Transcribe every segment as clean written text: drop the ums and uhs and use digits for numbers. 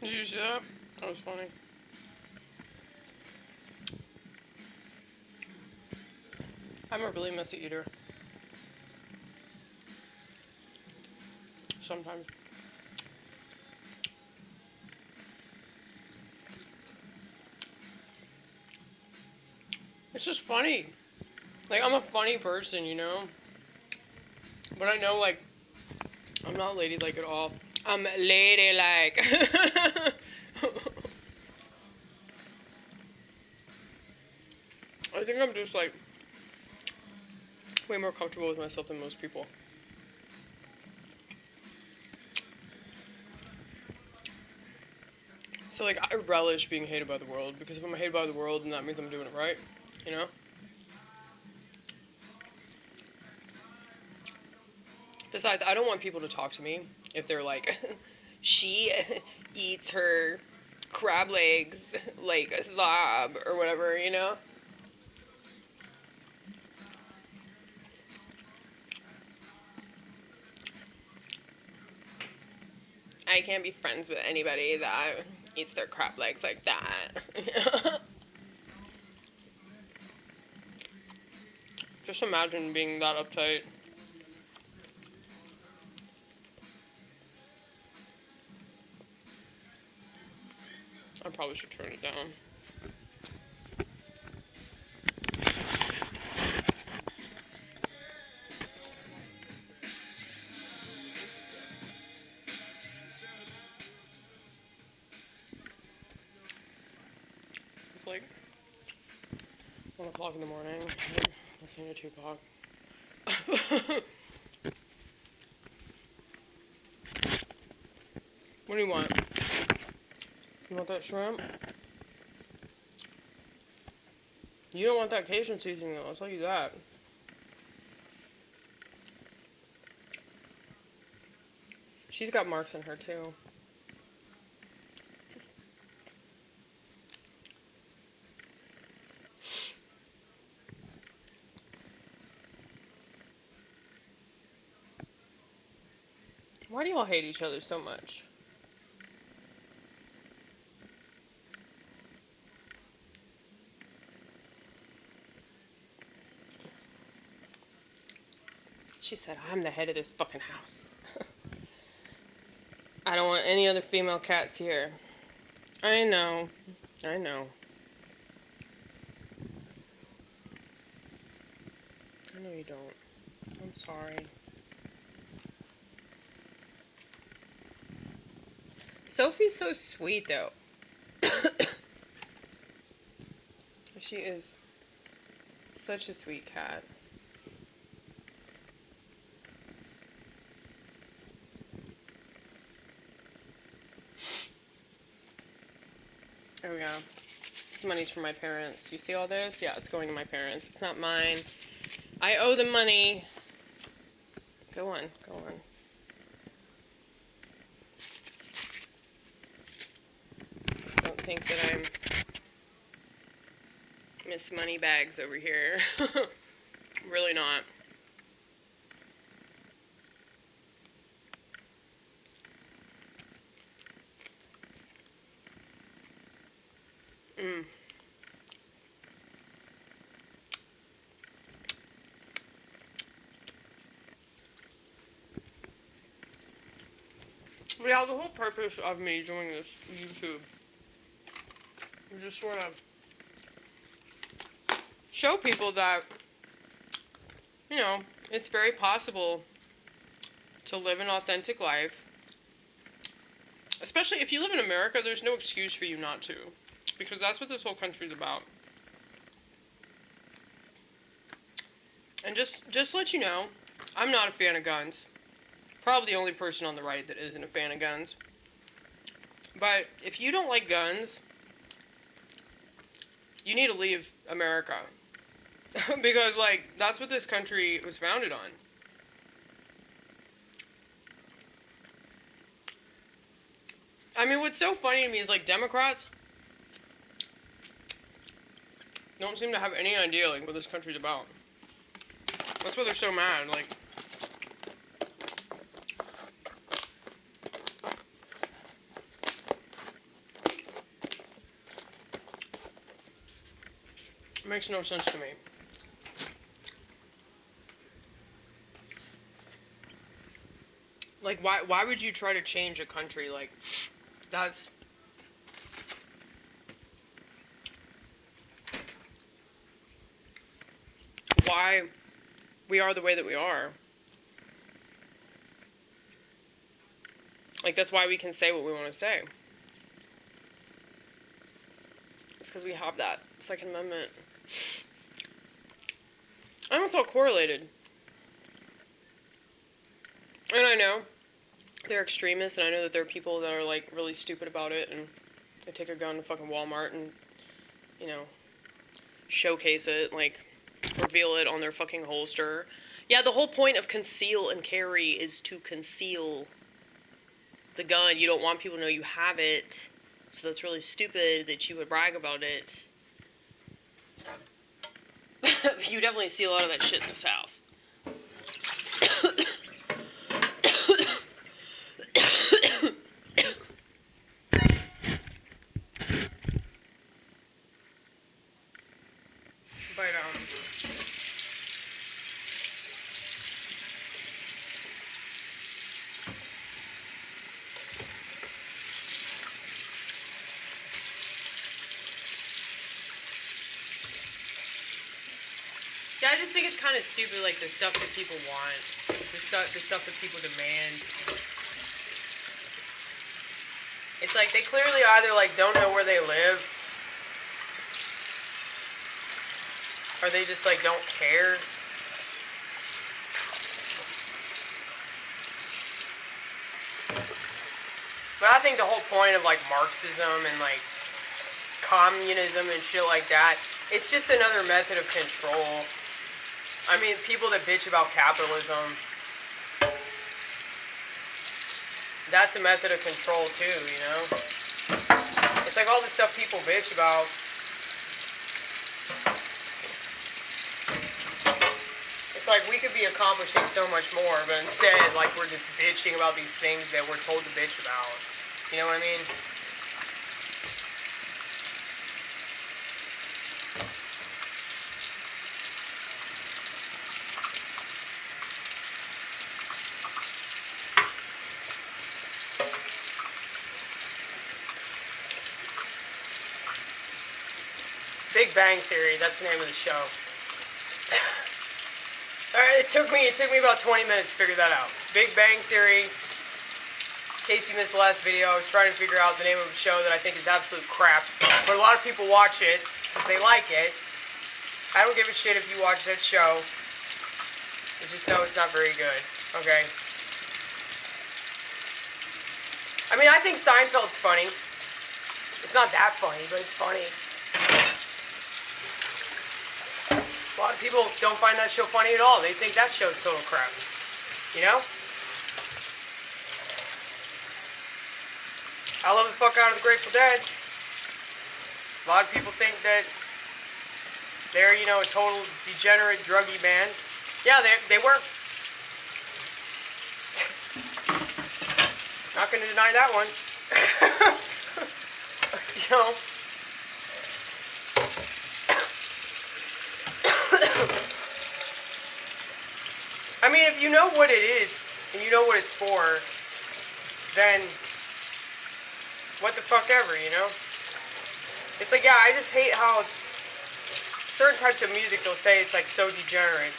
Did you see that? That was funny. I'm a really messy eater. Sometimes. It's just funny. Like, I'm a funny person, you know? But I know, like, I'm not ladylike at all. I'm ladylike. I think I'm just, like, way more comfortable with myself than most people. So, like, I relish being hated by the world, because if I'm hated by the world, then that means I'm doing it right, you know? Besides, I don't want people to talk to me if they're like, she eats her crab legs like a slob or whatever, you know? I can't be friends with anybody that eats their crab legs like that. Just imagine being that uptight. I probably should turn it down. It's like 1 o'clock in the morning. I'm listening to Tupac. What do you want? You want that shrimp? You don't want that Cajun seasoning though, I'll tell you that. She's got marks in her too. Why do you all hate each other so much? She said, I'm the head of this fucking house. I don't want any other female cats here. I know. I know. I know you don't. I'm sorry. Sophie's so sweet, though. She is such a sweet cat. There we go. This money's from my parents. You see all this? Yeah, it's going to my parents. It's not mine. I owe them money. Go on. Go on. Don't think that I'm Miss Moneybags over here. Really not. Yeah, the whole purpose of me doing this YouTube is just sort of show people that, you know, it's very possible to live an authentic life. Especially if you live in America, there's no excuse for you not to. Because that's what this whole country is about. And just to let you know, I'm not a fan of guns. Probably the only person on the right that isn't a fan of guns. But if you don't like guns, you need to leave America. Because, like, that's what this country was founded on. I mean, what's so funny to me is, like, Democrats don't seem to have any idea, like, what this country's about. That's why they're so mad, like... It makes no sense to me. Like, why would you try to change a country? Like, that's... why we are the way that we are. Like, that's why we can say what we want to say. It's because we have that Second Amendment. I'm also correlated. And I know they're extremists, and I know that there are people that are, like, really stupid about it, and they take a gun to fucking Walmart and, you know, showcase it, like, reveal it on their fucking holster. Yeah, the whole point of conceal and carry is to conceal the gun. You don't want people to know you have it, so that's really stupid that you would brag about it. You definitely see a lot of that shit in the South. But, yeah, I just think it's kind of stupid, like, the stuff that people want. The stuff that people demand. It's like, they clearly either, like, don't know where they live, or they just, like, don't care. But I think the whole point of, like, Marxism and, like, communism and shit like that, it's just another method of control. I mean, people that bitch about capitalism, that's a method of control too, you know? It's like all the stuff people bitch about. It's like we could be accomplishing so much more, but instead, like, we're just bitching about these things that we're told to bitch about. You know what I mean? Big Bang Theory, that's the name of the show. Alright, it took me about 20 minutes to figure that out. Big Bang Theory. In case you missed the last video, I was trying to figure out the name of a show that I think is absolute crap. But a lot of people watch it because they like it. I don't give a shit if you watch that show. I just know it's not very good. Okay? I mean, I think Seinfeld's funny. It's not that funny, but it's funny. A lot of people don't find that show funny at all. They think that show's total crap. You know? I love the fuck out of the Grateful Dead. A lot of people think that they're, you know, a total degenerate druggy band. Yeah, they were. Not gonna deny that one. You know? I mean, if you know what it is, and you know what it's for, then what the fuck ever, you know? It's like, yeah, I just hate how certain types of music, they'll say it's like so degenerate,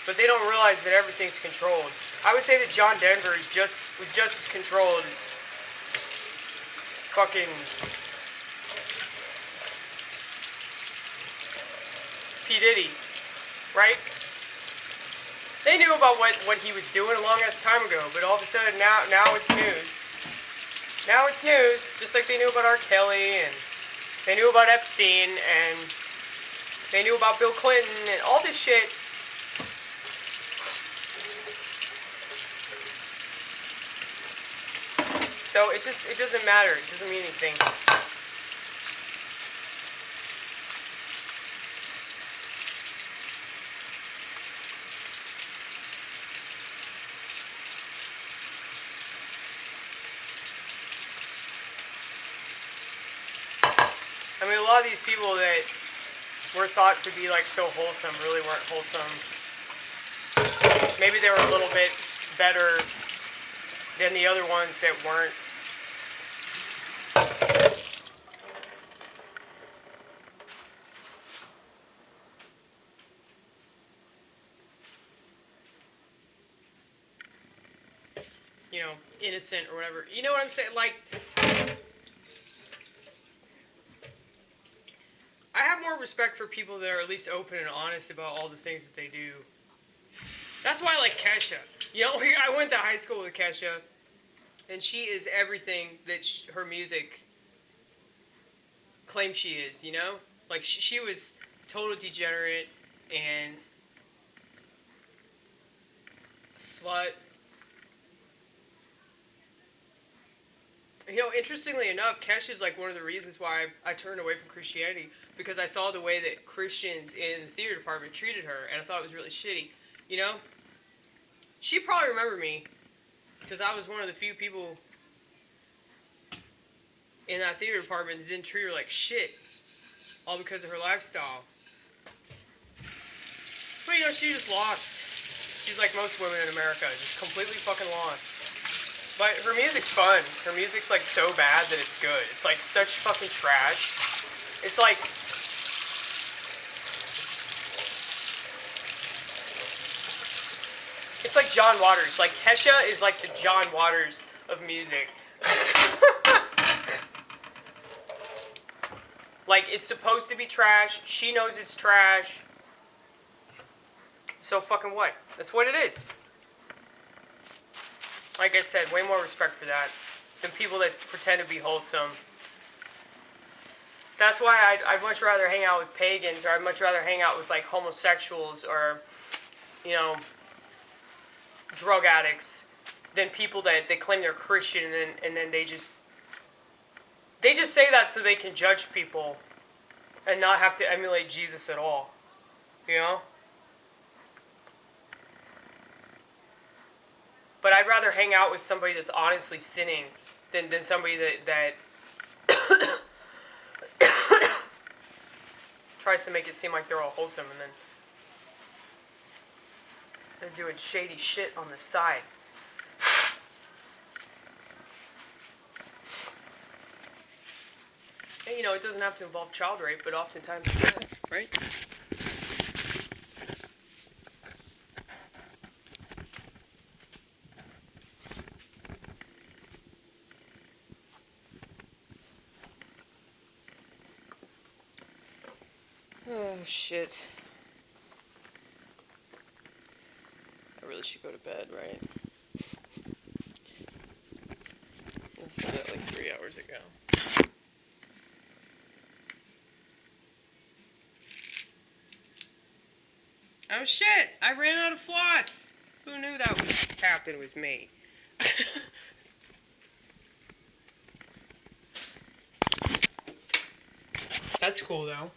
but they don't realize that everything's controlled. I would say that John Denver was just as controlled as fucking P. Diddy, right? They knew about what he was doing a long ass time ago, but all of a sudden now it's news. Now it's news, just like they knew about R. Kelly, and they knew about Epstein, and they knew about Bill Clinton, and all this shit. So it doesn't matter. It doesn't mean anything. I mean, a lot of these people that were thought to be like so wholesome really weren't wholesome. Maybe they were a little bit better than the other ones that weren't. You know, innocent or whatever. You know what I'm saying? Like, I have more respect for people that are at least open and honest about all the things that they do. That's why I like Kesha. You know, I went to high school with Kesha, and she is everything that her music claims she is, you know? Like, she was total degenerate and a slut. You know, interestingly enough, Kesha is like one of the reasons why I turned away from Christianity, because I saw the way that Christians in the theater department treated her, and I thought it was really shitty. You know? She probably remembered me, because I was one of the few people in that theater department that didn't treat her like shit, all because of her lifestyle. But you know, she just lost. She's like most women in America, just completely fucking lost. But her music's fun. Her music's like so bad that it's good. It's like such fucking trash. It's like... It's like John Waters. Like, Kesha is like the John Waters of music. Like, it's supposed to be trash. She knows it's trash. So fucking what? That's what it is. Like I said, way more respect for that than people that pretend to be wholesome. That's why I'd much rather hang out with pagans, or I'd much rather hang out with like homosexuals or, you know, drug addicts, than people that they claim they're Christian and then they just say that so they can judge people and not have to emulate Jesus at all. You know? But I'd rather hang out with somebody that's honestly sinning than somebody that tries to make it seem like they're all wholesome and then they're doing shady shit on the side. And you know, it doesn't have to involve child rape, but oftentimes it does, right? Oh, shit. I really should go to bed, right? I said that like 3 hours ago. Oh, shit! I ran out of floss! Who knew that would happen with me? That's cool, though.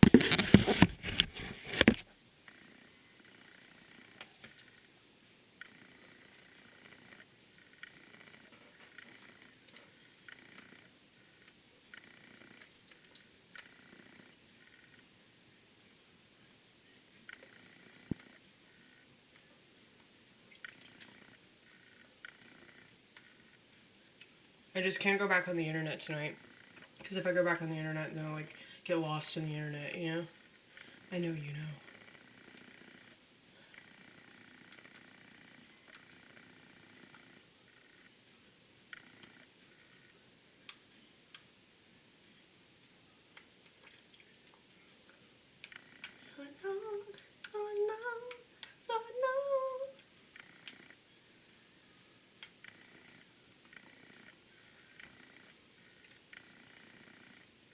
I just can't go back on the internet tonight. Because if I go back on the internet, then I'll, like, get lost in the internet, you know? I know you know.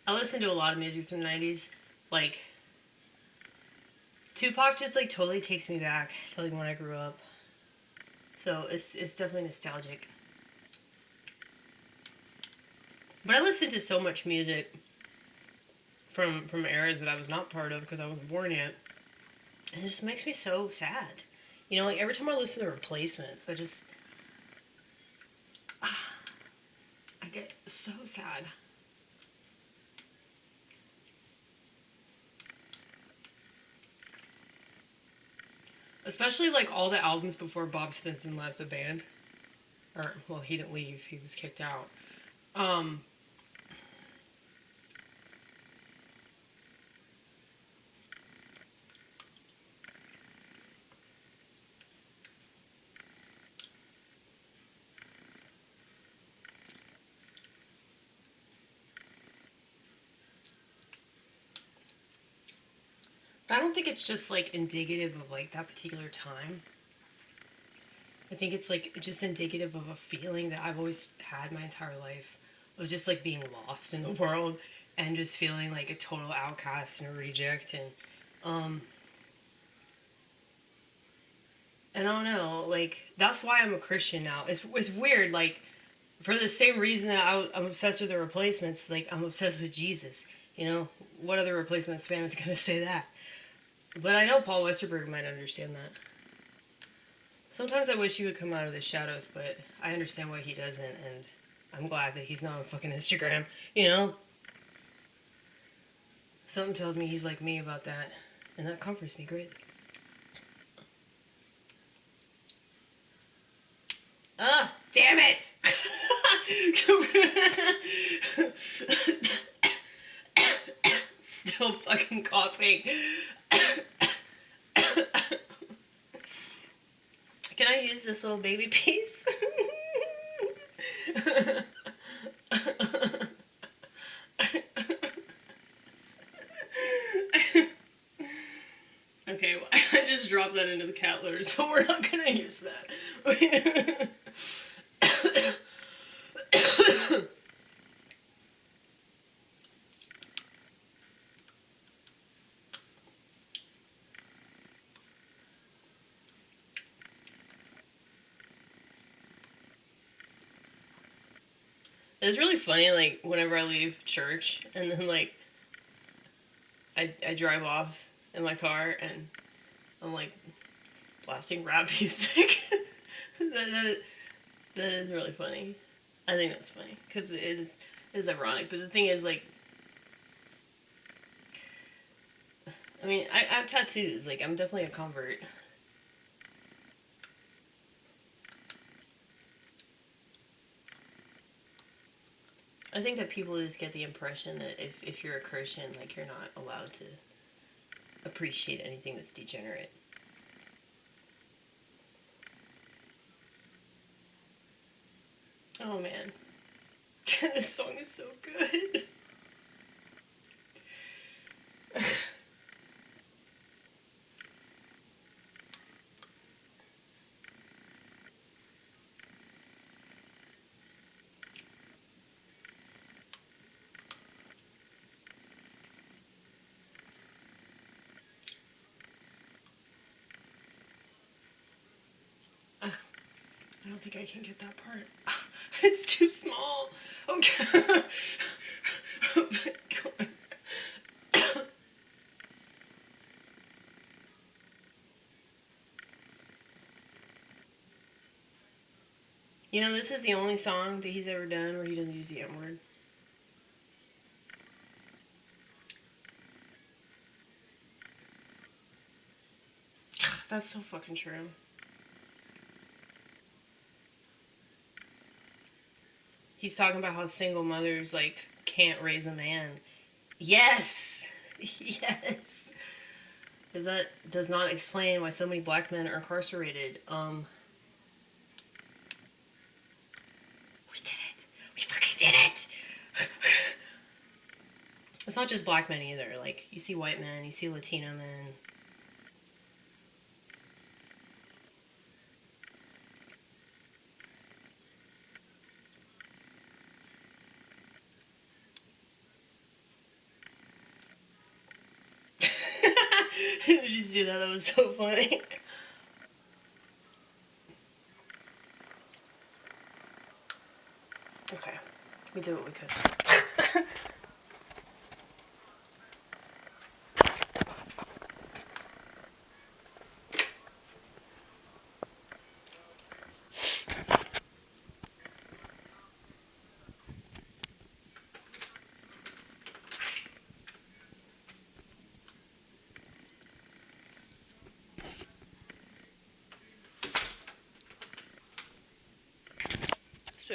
I listen to a lot of music from the 90s. Like, Tupac just, like, totally takes me back to, like, when I grew up. So, it's definitely nostalgic. But I listen to so much music from eras that I was not part of because I wasn't born yet. And it just makes me so sad. You know, like, every time I listen to Replacements, I get so sad. Especially like all the albums before Bob Stinson left the band. Or, well, he didn't leave, he was kicked out. Um, but I don't think it's just like indicative of like that particular time. I think it's like just indicative of a feeling that I've always had my entire life of just like being lost in the world and just feeling like a total outcast and a reject um and I don't know, like that's why I'm a Christian now. It's weird, like for the same reason that I'm obsessed with the Replacements, like I'm obsessed with Jesus. You know, what other Replacements fan is gonna say that? But I know Paul Westerberg might understand that. Sometimes I wish he would come out of the shadows, but I understand why he doesn't, and I'm glad that he's not on fucking Instagram, you know? Something tells me he's like me about that, and that comforts me greatly. Ah, damn it! Still fucking coughing. Can I use this little baby piece? Okay, well, I just dropped that into the cat litter, so we're not gonna use that. It's really funny, like, whenever I leave church, and then, like, I drive off in my car, and I'm, like, blasting rap music. that is really funny. I think that's funny, because it is ironic, but the thing is, like, I mean, I have tattoos, like, I'm definitely a convert. I think that people just get the impression that if you're a Christian, like, you're not allowed to appreciate anything that's degenerate. Oh man. This song is so good. I don't think I can get that part. It's too small. Okay. Oh my god. You know, this is the only song that he's ever done where he doesn't use the M word. That's so fucking true. He's talking about how single mothers, like, can't raise a man. Yes! Yes! That does not explain why so many black men are incarcerated. We did it! We fucking did it! It's not just black men either. Like, you see white men, you see Latino men. Did you see that? That was so funny. Okay, we did what we could.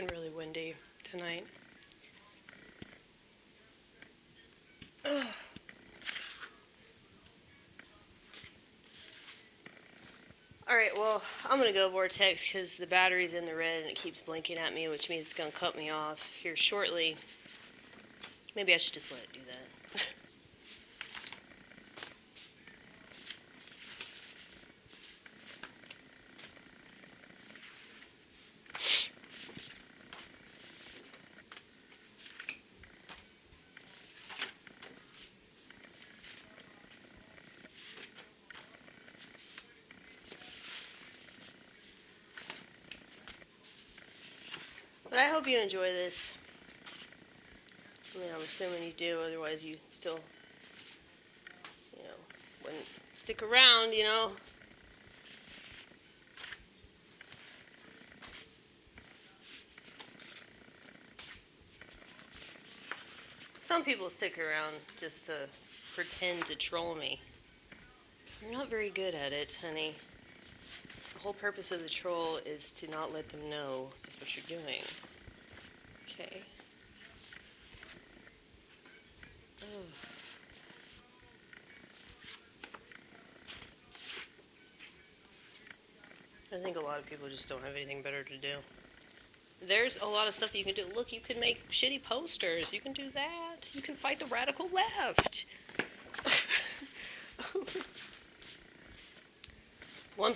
been really windy tonight. Ugh. Alright, well, I'm going to go vortex because the battery's in the red and it keeps blinking at me, which means it's going to cut me off here shortly. Maybe I should just let it do that. But I hope you enjoy this. I mean, I'm assuming you do, otherwise you still, wouldn't stick around, Some people stick around just to pretend to troll me. You're not very good at it, honey. The whole purpose of the troll is to not let them know that's what you're doing. Okay. Ugh. I think a lot of people just don't have anything better to do. There's a lot of stuff you can do. Look, you can make shitty posters. You can do that. You can fight the radical left. One